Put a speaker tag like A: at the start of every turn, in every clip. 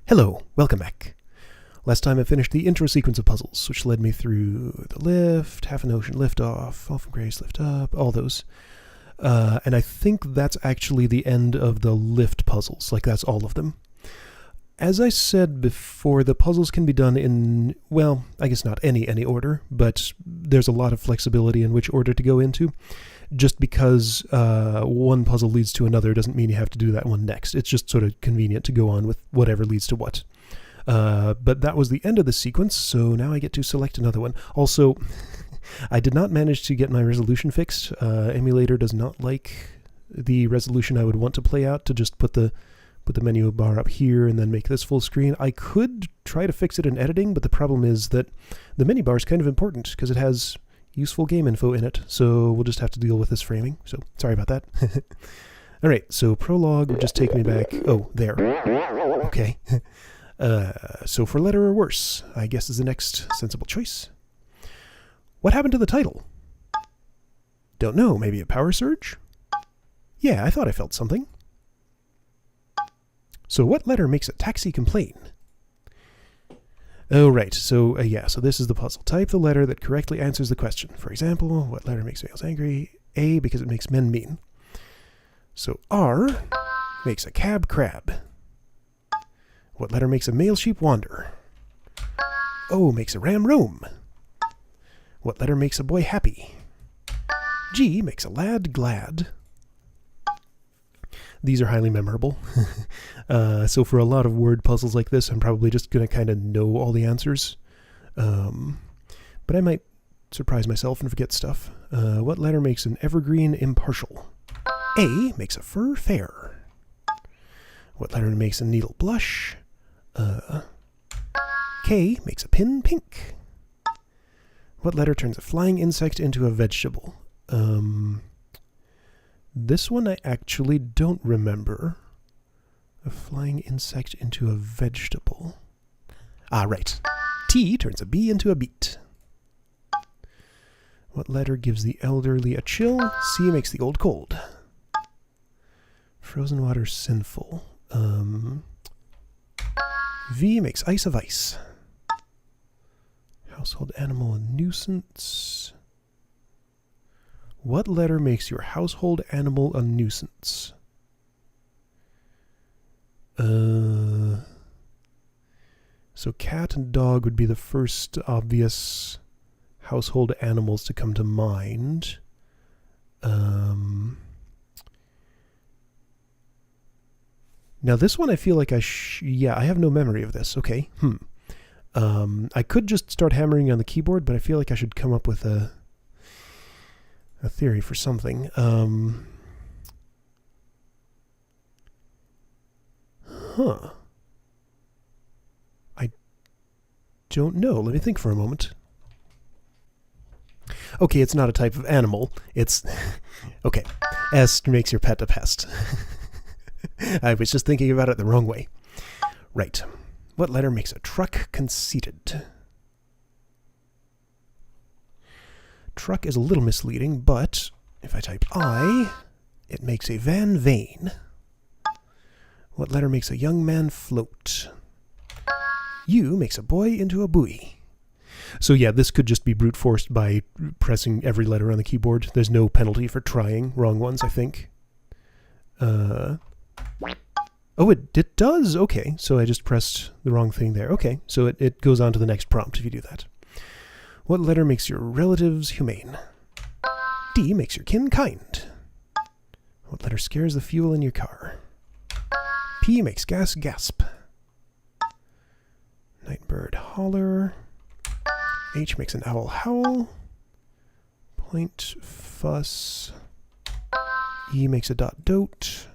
A: Hello, welcome back. Last time I finished the intro sequence of puzzles, which led me through the lift, half an ocean lift off, fall from grace lift up, all those. And I think that's actually the end of the lift puzzles, like that's all of them. As I said before, the puzzles can be done in, well, I guess not any order, but there's a lot of flexibility in which order to go into. Just because one puzzle leads to another doesn't mean you have to do that one next. It's just sort of convenient to go on with whatever leads to what. But that was the end of the sequence, so now I get to select another one. Also, I did not manage to get my resolution fixed. Emulator does not like the resolution I would want to play out, to just put the menu bar up here and then make this full screen. I could try to fix it in editing, but the problem is that the menu bar is kind of important because it has useful game info in it, so we'll just have to deal with this framing, so sorry about that. Alright, so prologue will just take me back. Oh, there. Okay. So for letter or worse, I guess is the next sensible choice. What happened to the title? Don't know, maybe a power surge? Yeah, I thought I felt something. So what letter makes a taxi complain? Oh, right. So this is the puzzle. Type the letter that correctly answers the question. For example, what letter makes males angry? A, because it makes men mean. So R makes a cab crab. What letter makes a male sheep wander? O makes a ram roam. What letter makes a boy happy? G makes a lad glad. These are highly memorable. So for a lot of word puzzles like this, I'm probably just going to kind of know all the answers. But I might surprise myself and forget stuff. What letter makes an evergreen impartial? A makes a fur fair. What letter makes a needle blush? K makes a pin pink. What letter turns a flying insect into a vegetable? This one I actually don't remember. A flying insect into a vegetable. Ah, right. T turns a bee into a beet. What letter gives the elderly a chill? C makes the old cold. Frozen water sinful. V makes ice of ice. Household animal a nuisance. What letter makes your household animal a nuisance? So cat and dog would be the first obvious household animals to come to mind. Now this one I feel like I have no memory of this. Okay. I could just start hammering on the keyboard, but I feel like I should come up with a theory for something. I don't know. Let me think for a moment. Okay, it's not a type of animal. It's... okay. S makes your pet a pest. I was just thinking about it the wrong way. Right. What letter makes a truck conceited? Truck is a little misleading, but if I type I, it makes a van vain. What letter makes a young man float? U makes a boy into a buoy. So yeah, this could just be brute forced by pressing every letter on the keyboard. There's no penalty for trying wrong ones, I think. Oh, it does? Okay, so I just pressed the wrong thing there. Okay, so it goes on to the next prompt if you do that. What letter makes your relatives humane? D makes your kin kind. What letter scares the fuel in your car? P makes gas gasp. Nightbird holler. H makes an owl howl. Point fuss. E makes a dot dote.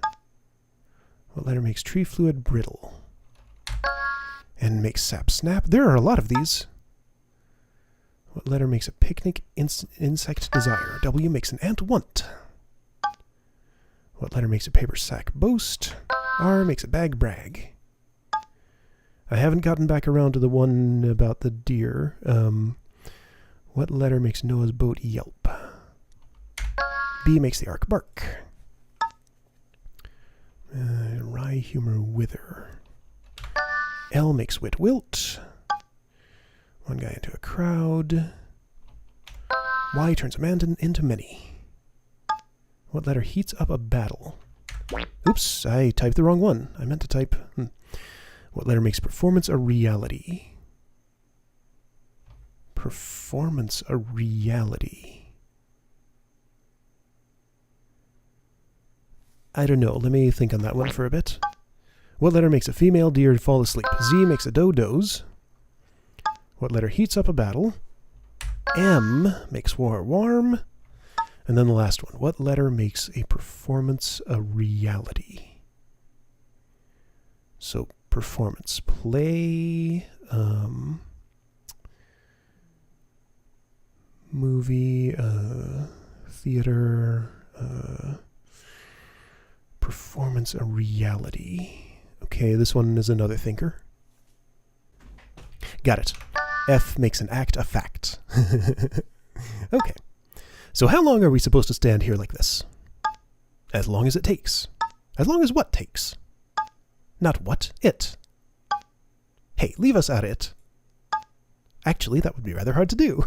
A: What letter makes tree fluid brittle? N makes sap snap. There are a lot of these. What letter makes a picnic insect desire? W makes an ant want. What letter makes a paper sack boast? R makes a bag brag. I haven't gotten back around to the one about the deer. What letter makes Noah's boat yelp? B makes the ark bark. Wry humor wither. L makes wit wilt. One guy into a crowd. Y turns a man into many. What letter heats up a battle? Oops, I typed the wrong one. I meant to type... What letter makes performance a reality? Performance a reality. I don't know. Let me think on that one for a bit. What letter makes a female deer fall asleep? Z makes a doe doze. What letter heats up a battle? M makes war warm. And then the last one. What letter makes a performance a reality? So, performance. Play, movie, theater, performance a reality. Okay, this one is another thinker. Got it. F makes an act a fact. Okay. So how long are we supposed to stand here like this? As long as it takes. As long as what takes? Not what, it. Hey, leave us out of it. Actually, that would be rather hard to do.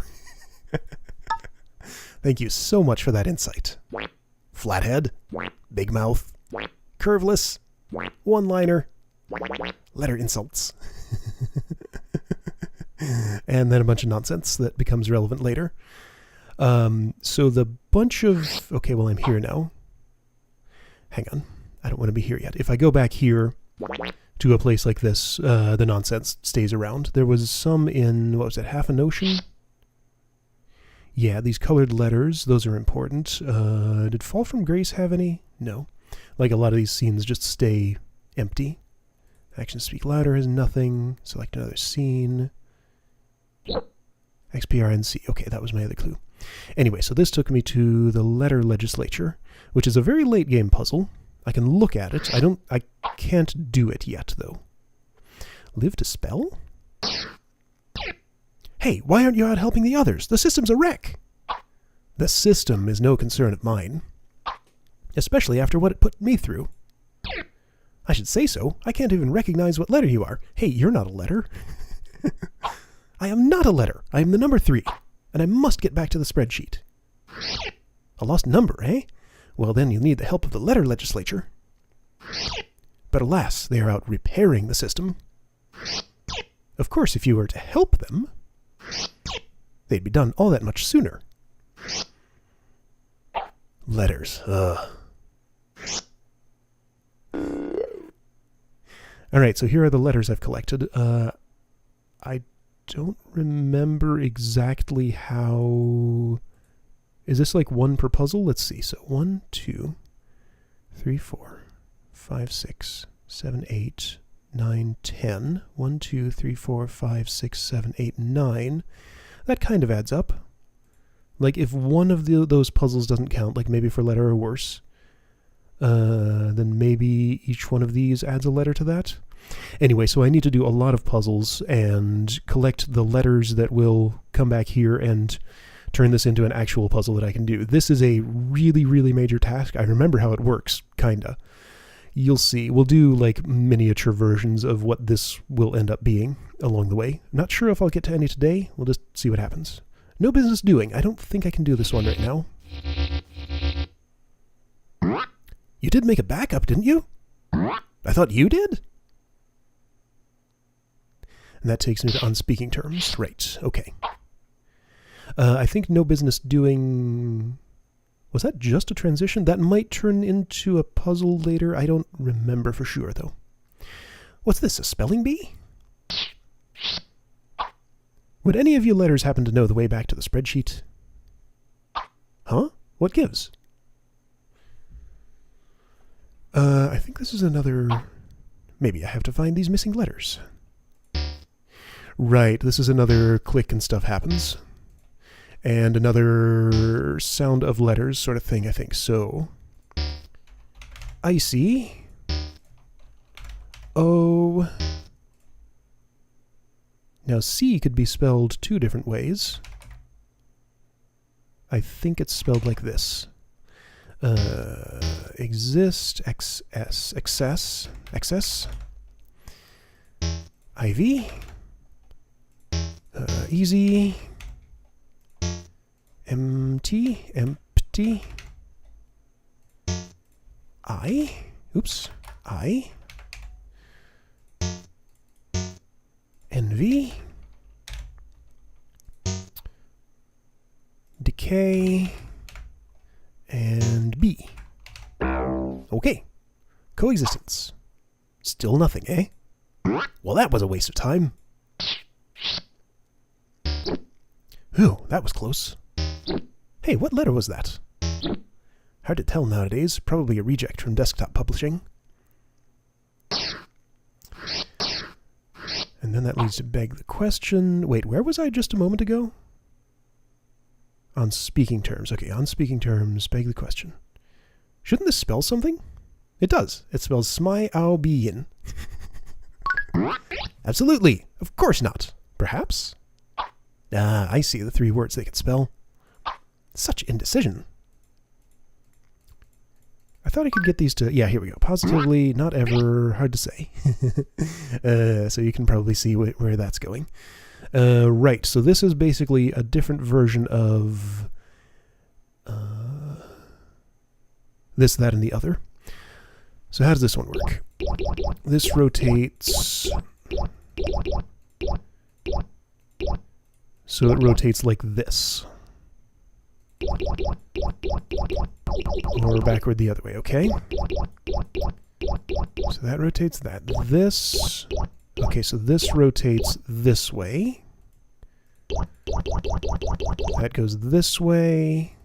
A: Thank you so much for that insight. Flathead, big mouth, curveless, one-liner, letter insults. And then a bunch of nonsense that becomes relevant later. So the bunch of... Okay, well, I'm here now. Hang on. I don't want to be here yet. If I go back here to a place like this, the nonsense stays around. There was some in, what was it, Half an Ocean? Yeah, these colored letters, those are important. Did Fall from Grace have any? No. Like a lot of these scenes just stay empty. Actions speak louder has nothing. Select another scene. XPRNC. Okay, that was my other clue. Anyway, so this took me to the letter legislature, which is a very late game puzzle. I can look at it. I can't do it yet, though. Live to spell? Hey, why aren't you out helping the others? The system's a wreck. The system is no concern of mine. Especially after what it put me through. I should say so. I can't even recognize what letter you are. Hey, you're not a letter. I am not a letter. I am the number 3. And I must get back to the spreadsheet. A lost number, eh? Well, then you'll need the help of the letter legislature. But alas, they are out repairing the system. Of course, if you were to help them, they'd be done all that much sooner. Letters, Alright, so here are the letters I've collected. I don't remember exactly how... Is this like one per puzzle? Let's see. So 1, 2, 3, 4, 5, 6, 7, 8, 9, 10. 1, 2, 3, 4, 5, 6, 7, 8, 9. That kind of adds up. Like if one of those puzzles doesn't count, like maybe for letter or worse, then maybe each one of these adds a letter to that. Anyway, so I need to do a lot of puzzles and collect the letters that will come back here and turn this into an actual puzzle that I can do. This is a really, really major task. I remember how it works, kinda. You'll see. We'll do like miniature versions of what this will end up being along the way. Not sure if I'll get to any today. We'll just see what happens. No business doing. I don't think I can do this one right now. You did make a backup, didn't you? I thought you did? And that takes me to on speaking terms. Right, okay. I think no business doing... Was that just a transition? That might turn into a puzzle later. I don't remember for sure, though. What's this, a spelling bee? Would any of you letters happen to know the way back to the spreadsheet? Huh? What gives? I think this is another... Maybe I have to find these missing letters. Right, this is another click and stuff happens. And another sound of letters sort of thing, I think. So, icy. O. Now, C could be spelled 2 different ways. I think it's spelled like this. Exist, XS, excess, excess. IV. Easy. Empty. Empty. I. Oops. I. NV. Decay. And B. Okay. Coexistence. Still nothing, eh? Well, that was a waste of time. Whew, that was close. Hey, what letter was that? Hard to tell nowadays. Probably a reject from desktop publishing. And then that leads to beg the question. Wait, where was I just a moment ago? On speaking terms. Okay, on speaking terms, beg the question. Shouldn't this spell something? It does. It spells Smy Ao Bien. Absolutely. Of course not. Perhaps? Ah, I see the 3 words they could spell. Such indecision. I thought I could get these to... Yeah, here we go. Positively, not ever, hard to say. So you can probably see where that's going. Right, so this is basically a different version of this, that, and the other. So how does this one work? This rotates... So it rotates like this. Or backward the other way, okay? So that rotates that. This... Okay, so this rotates this way. That goes this way.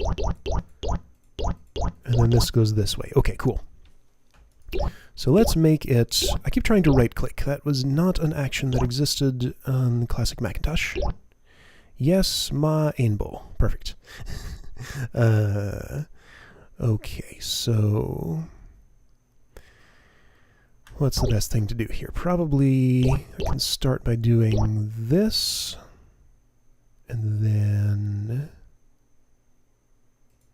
A: And then this goes this way. Okay, cool. So let's make it... I keep trying to right-click. That was not an action that existed on classic Macintosh. Yes, ma ainbo. Perfect. Okay, so... What's the best thing to do here? Probably I can start by doing this. And then...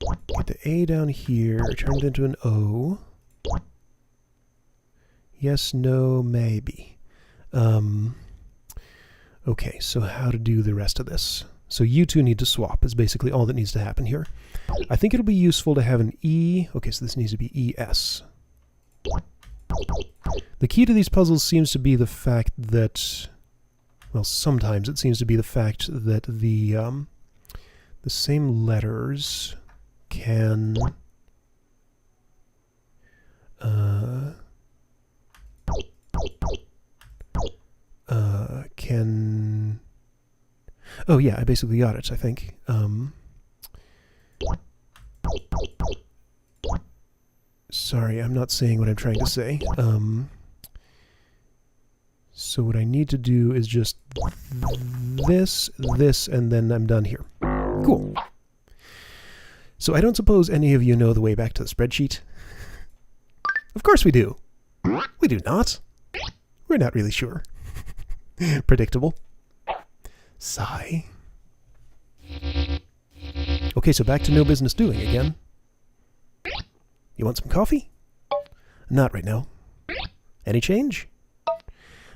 A: get the A down here, turn it into an O. Yes, no, maybe. Okay, so how to do the rest of this? So you two need to swap is basically all that needs to happen here. I think it'll be useful to have an E. Okay, so this needs to be ES. The key to these puzzles seems to be the fact that... Well, sometimes it seems to be the fact that the same letters can... can... Oh yeah, I basically got it, I think. Sorry, I'm not saying what I'm trying to say. So what I need to do is just this, and then I'm done here. Cool. So I don't suppose any of you know the way back to the spreadsheet? Of course we do. We do not. We're not really sure. Predictable. Sigh. Okay, so back to no business doing again. You want some coffee? Not right now. Any change?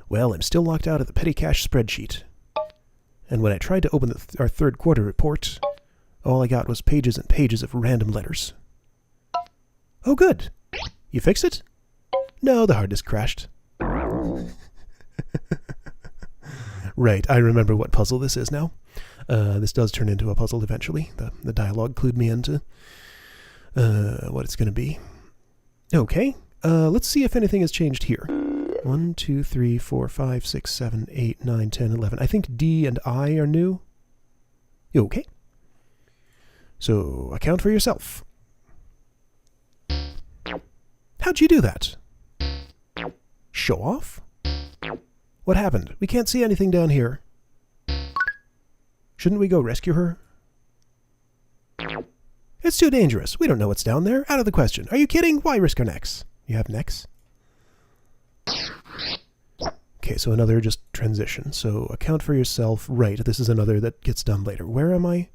A: Well, I'm still locked out of the petty cash spreadsheet. And when I tried to open our third quarter report, all I got was pages and pages of random letters. Oh, good. You fixed it? No, the hard disk crashed. Right, I remember what puzzle this is now. This does turn into a puzzle eventually. The dialogue clued me into what it's going to be. Okay, let's see if anything has changed here. 1, 2, 3, 4, 5, 6, 7, 8, 9, 10, 11. I think D and I are new. Okay. So, account for yourself. How'd you do that? Show off? What happened? We can't see anything down here. Shouldn't we go rescue her? It's too dangerous. We don't know what's down there. Out of the question. Are you kidding? Why risk our necks? You have necks? Okay, so another just transition. So account for yourself. Right, this is another that gets done later. Where am I?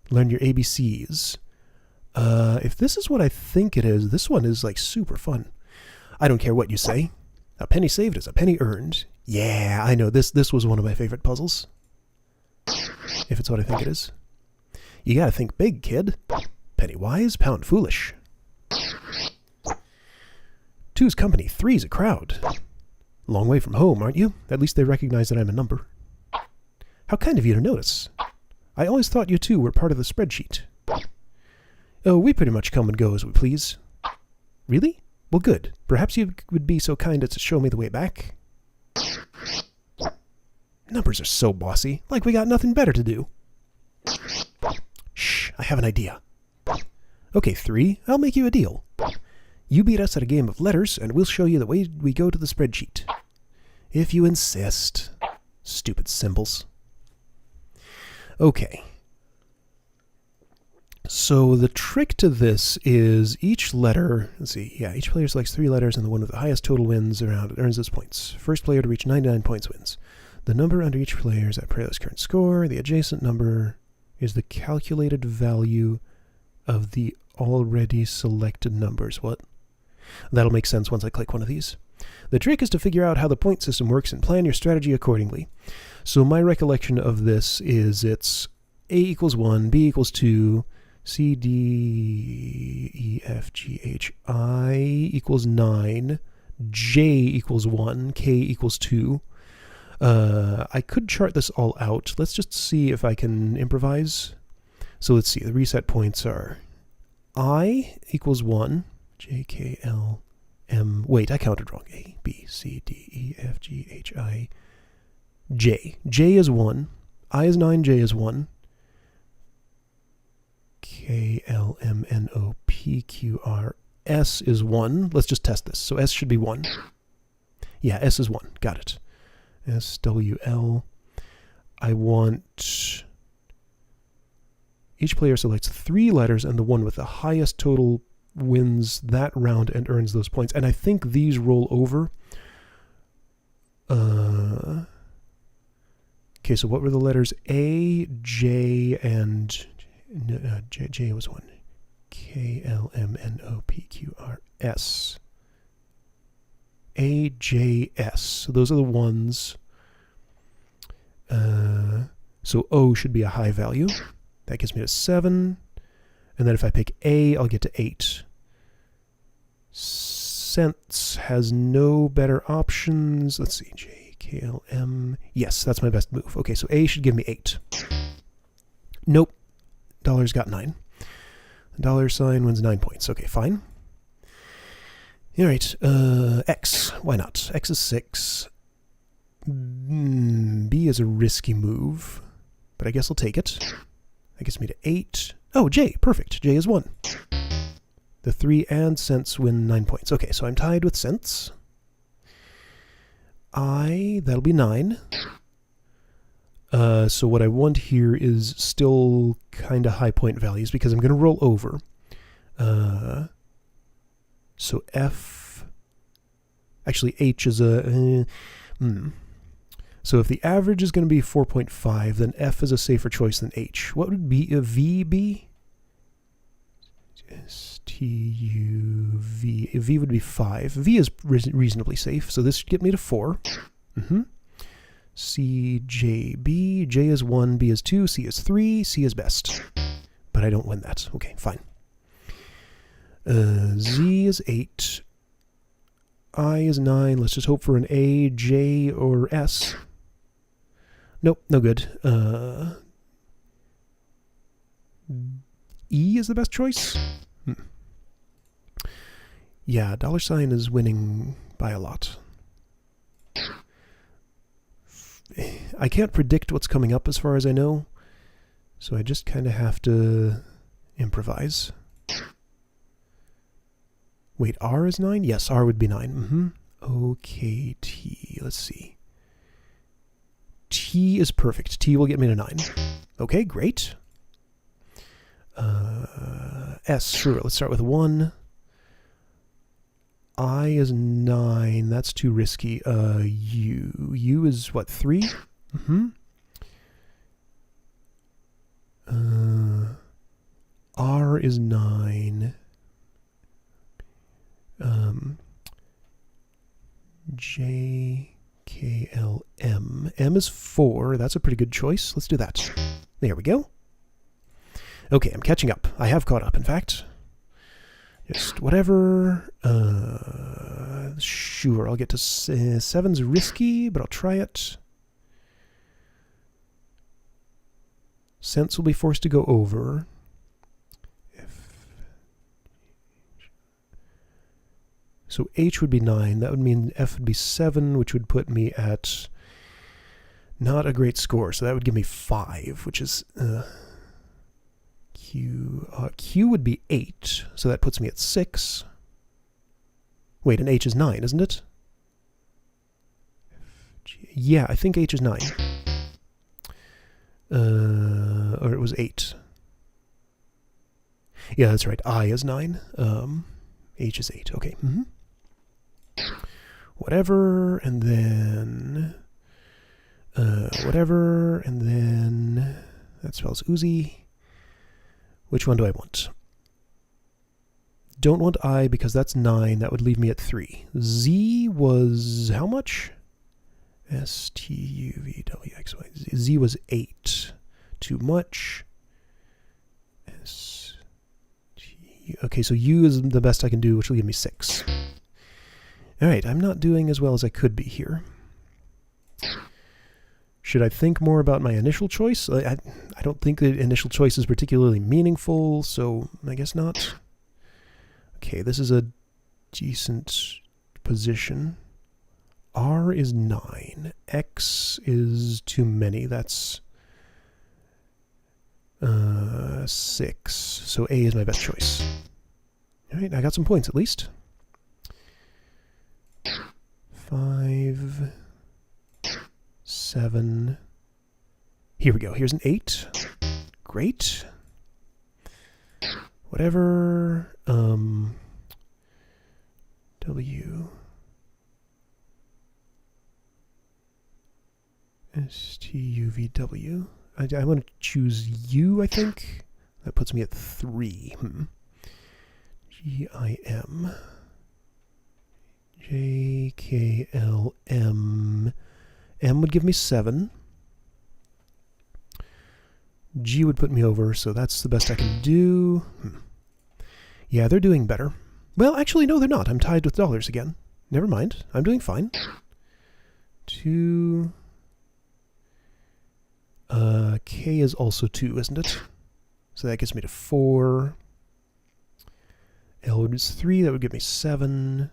A: Learn your ABCs. If this is what I think it is, this one is like super fun. I don't care what you say. A penny saved is a penny earned. Yeah, I know. This was one of my favorite puzzles. If it's what I think it is. You gotta think big, kid. Penny wise, pound foolish. Two's company, three's a crowd. Long way from home, aren't you? At least they recognize that I'm a number. How kind of you to notice. I always thought you two were part of the spreadsheet. Oh, we pretty much come and go as we please. Really? Well, good. Perhaps you would be so kind as to show me the way back. Numbers are so bossy, like we got nothing better to do. Shh, I have an idea. Okay, 3, I'll make you a deal. You beat us at a game of letters, and we'll show you the way we go to the spreadsheet. If you insist. Stupid symbols. Okay. So the trick to this is each letter, let's see, yeah, each player selects 3 letters, and the one with the highest total wins around it earns those points. First player to reach 99 points wins. The number under each player is that player's current score. The adjacent number is the calculated value of the already selected numbers. What? That'll make sense once I click one of these. The trick is to figure out how the point system works and plan your strategy accordingly. So my recollection of this is it's A equals 1, B equals 2, C, D, E, F, G, H, I equals 9, J equals 1, K equals 2. I could chart this all out. Let's just see if I can improvise. So let's see. The reset points are I equals 1, J, K, L, M. Wait, I counted wrong. A, B, C, D, E, F, G, H, I, J. J is 1. I is 9, J is 1. K, L, M, N, O, P, Q, R, S is 1. Let's just test this. So S should be 1. Yeah, S is 1. Got it. S, W, L. I want... Each player selects 3 letters, and the one with the highest total wins that round and earns those points. And I think these roll over. Okay, so what were the letters? A, J, and... J was 1. K, L, M, N, O, P, Q, R, S. A, J, S. So those are the ones. So O should be a high value. That gets me to 7. And then if I pick A, I'll get to 8. Sense has no better options. Let's see. J, K, L, M. Yes, that's my best move. Okay, so A should give me 8. Nope. Dollar's got 9. The dollar sign wins 9 points. Okay, fine. All right. X. Why not? X is 6. B is a risky move, but I guess I'll take it. That gets me to 8. Oh, J. Perfect. J is 1. The 3 and sense win 9 points. Okay, so I'm tied with sense. I, that'll be 9. So what I want here is still kind of high point values because I'm going to roll over. So F, actually H is a, So if the average is going to be 4.5, then F is a safer choice than H. What would be a V be? S-T-U-V. V would be 5. V is reasonably safe, so this should get me to 4. C, J, B. J is 1, B is 2, C is 3, C is best. But I don't win that. Okay, fine. Z is 8. I is 9. Let's just hope for an A, J, or S. Nope, no good. E is the best choice? Yeah, dollar sign is winning by a lot. I can't predict what's coming up as far as I know, so I just kind of have to improvise. Wait, R is 9? Yes, R would be 9. Okay, T. Let's see. T is perfect. T will get me to 9. Okay, great. S, sure. Let's start with 1. I is 9. That's too risky. U. U is what, 3? R is 9. J, K, L, M. M is 4. That's a pretty good choice. Let's do that. There we go. Okay, I'm catching up. I have caught up, in fact. Just whatever. Sure, I'll get to 7's risky, but I'll try it. Cents will be forced to go over. So H would be 9. That would mean F would be 7, which would put me at not a great score. So that would give me 5, which is Q. Q would be 8, so that puts me at 6. Wait, and H is 9, isn't it? Yeah, I think H is 9. Or it was 8. Yeah, that's right. I is 9. H is 8. Okay. Whatever, and then whatever, and then that spells Uzi. Which one do I want? Don't want I because that's 9. That would leave me at 3. Z was how much? S, T, U, V, W, X, Y, Z. Z was 8. Too much. S, T, U. Okay, so U is the best I can do, which will give me 6. Alright, I'm not doing as well as I could be here. Should I think more about my initial choice? I don't think the initial choice is particularly meaningful, so I guess not. Okay, this is a decent position. R is 9. X is too many. That's 6. So A is my best choice. Alright, I got some points at least. 5... 7. Here we go. Here's an 8. Great. Whatever. W. S, T, U, V, W. I want to choose U, I think. That puts me at 3. G, I, M. J, K, L, M. M would give me 7. G would put me over, so that's the best I can do. Yeah, they're doing better. Well, actually, no, they're not. I'm tied with dollars again. Never mind. I'm doing fine. 2. K is also 2, isn't it? So that gets me to 4. L is 3. That would give me 7.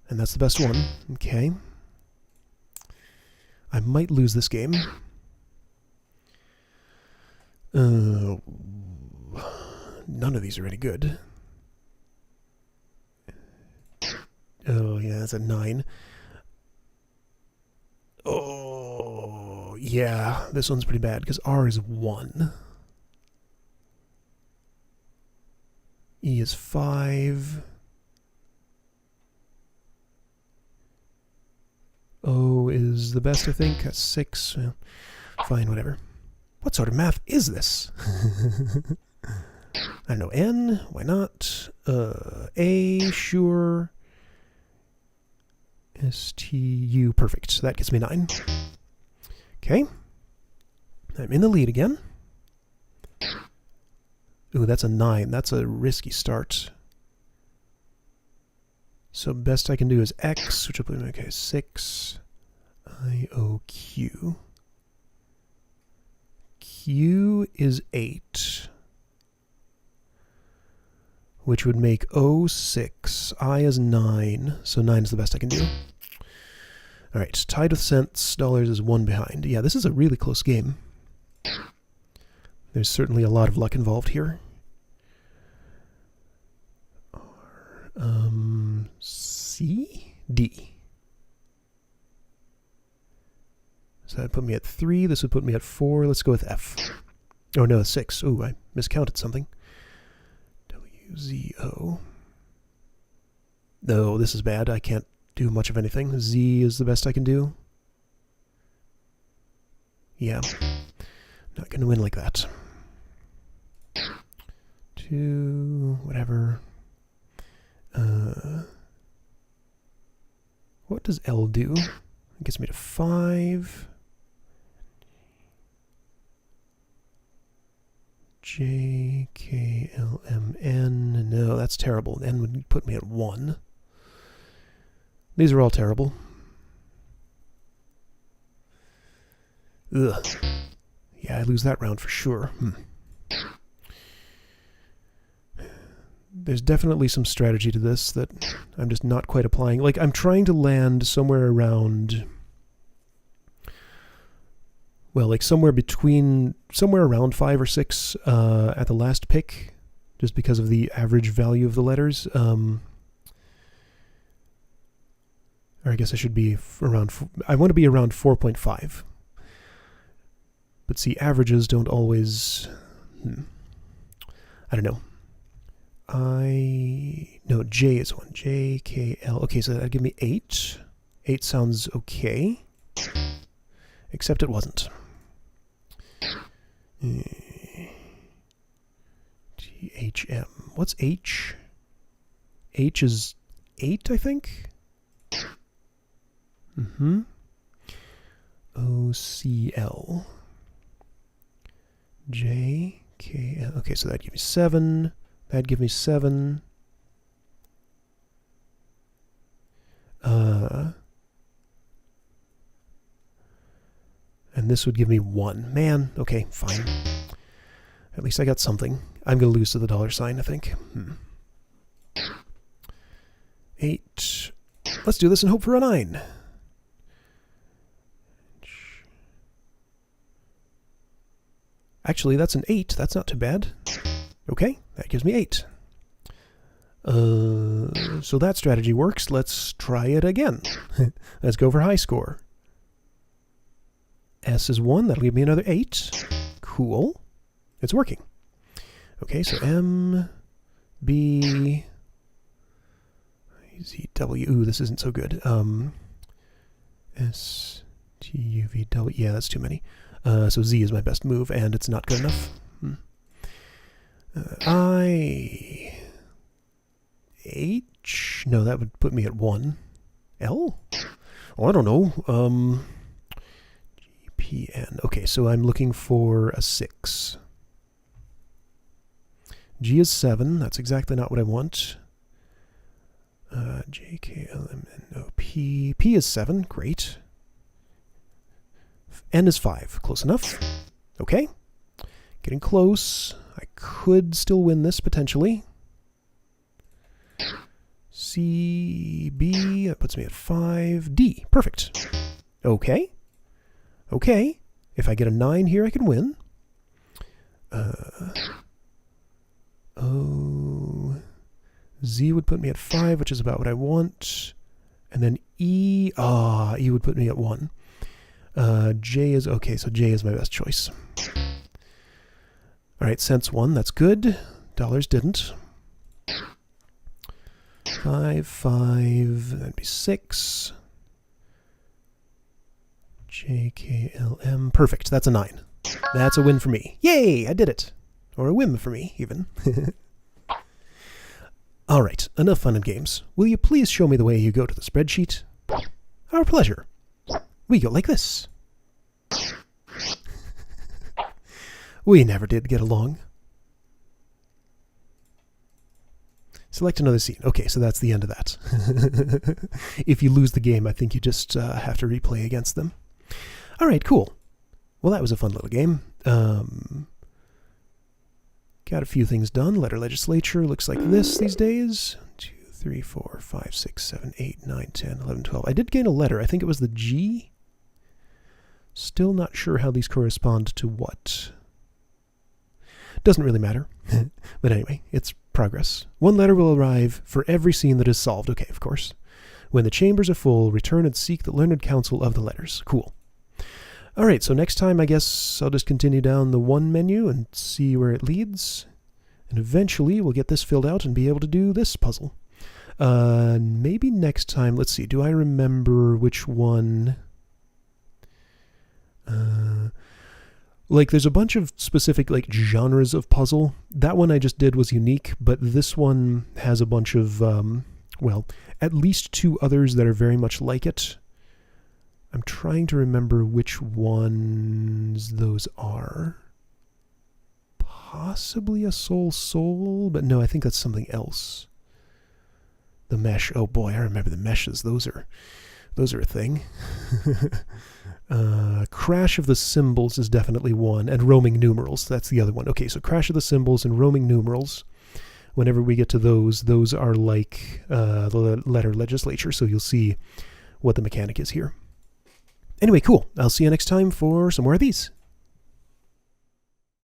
A: And that's the best one. Okay. I might lose this game. None of these are any good. Oh, yeah, that's a 9. Oh, yeah, this one's pretty bad because R is 1. E is 5. O is the best, I think. That's 6. Well, fine, whatever. What sort of math is this? I don't know. N? Why not? A? Sure. S, T, U. Perfect. So that gets me 9. Okay. I'm in the lead again. Ooh, that's a 9. That's a risky start. So best I can do is X, which will put me, okay, 6, I, O, Q. Q is 8, which would make O 6. I is 9, so 9 is the best I can do. All right, tied with cents, dollars is 1 behind. Yeah, this is a really close game. There's certainly a lot of luck involved here. C? D. So that'd put me at 3. This would put me at 4. Let's go with F. Oh, no, 6. Ooh, I miscounted something. W, Z, O. No, this is bad. I can't do much of anything. Z is the best I can do. Yeah. Not going to win like that. 2, whatever. What does L do? It gets me to 5. J, K, L, M, N. No, that's terrible. N would put me at 1. These are all terrible. Ugh. Yeah, I lose that round for sure. There's definitely some strategy to this that I'm just not quite applying. Like, I'm trying to land somewhere around... Well, like somewhere around 5 or 6 at the last pick, just because of the average value of the letters. Or I guess I should be around... I want to be around 4.5. But see, averages don't always... I don't know. No, J is 1. J, K, L. Okay, so that'd give me 8. 8 sounds okay. Except it wasn't. T, H, M. What's H? H is 8, I think? O, C, L. J, K, L. Okay, so that'd give me 7. That'd give me 7. And this would give me 1. Man, okay, fine. At least I got something. I'm going to lose to the dollar sign, I think. 8. Let's do this and hope for a 9. Actually, that's an 8. That's not too bad. Okay, that gives me 8. So that strategy works. Let's try it again. Let's go for high score. S is 1. That'll give me another 8. Cool. It's working. Okay, so M, B, Z, W. Ooh, this isn't so good. S, T, U, V, W. Yeah, that's too many. So Z is my best move, and it's not good enough. I, H. No, that would put me at 1. L? Oh, I don't know. P, N. Okay, so I'm looking for a 6. G is 7. That's exactly not what I want. J, K, L, M, N, O, P. P is 7. Great. N is 5. Close enough. Okay. Getting close. I could still win this, potentially. C, B. That puts me at 5. D. Perfect. Okay. Okay. If I get a 9 here, I can win. O. Z would put me at 5, which is about what I want. And then E. E would put me at 1. J is... Okay, so J is my best choice. Alright, cents 1. That's good. Dollars didn't. 5, 5. That'd be 6. J, K, L, M. Perfect. That's a 9. That's a win for me. Yay! I did it. Or a whim for me, even. Alright, enough fun and games. Will you please show me the way you go to the spreadsheet? Our pleasure. We go like this. We never did get along. Select another scene. Okay, so that's the end of that. If you lose the game, I think you just have to replay against them. All right, cool. Well, that was a fun little game. Got a few things done. Letter legislature looks like this these days. 2, 3, 4, 5, 6, 7, 8, 9, 10, 11, 12. I did gain a letter. I think it was the G. Still not sure how these correspond to what. Doesn't really matter. But anyway, it's progress. 1 letter will arrive for every scene that is solved. Okay, of course. When the chambers are full, return and seek the learned counsel of the letters. Cool. All right, so next time I guess I'll just continue down the 1 menu and see where it leads. And eventually we'll get this filled out and be able to do this puzzle. Maybe next time, let's see, do I remember which one? Like, there's a bunch of specific, like, genres of puzzle. That one I just did was unique, but this one has a bunch of, well, at least 2 others that are very much like it. I'm trying to remember which ones those are. Possibly a soul, but no, I think that's something else. The mesh. Oh boy, I remember the meshes. Those are a thing. Crash of the Symbols is definitely one, and roaming numerals. That's the other one. Okay, so Crash of the Symbols and roaming numerals. Whenever we get to those are like the letter legislature, so you'll see what the mechanic is here. Anyway, cool. I'll see you next time for some more of these.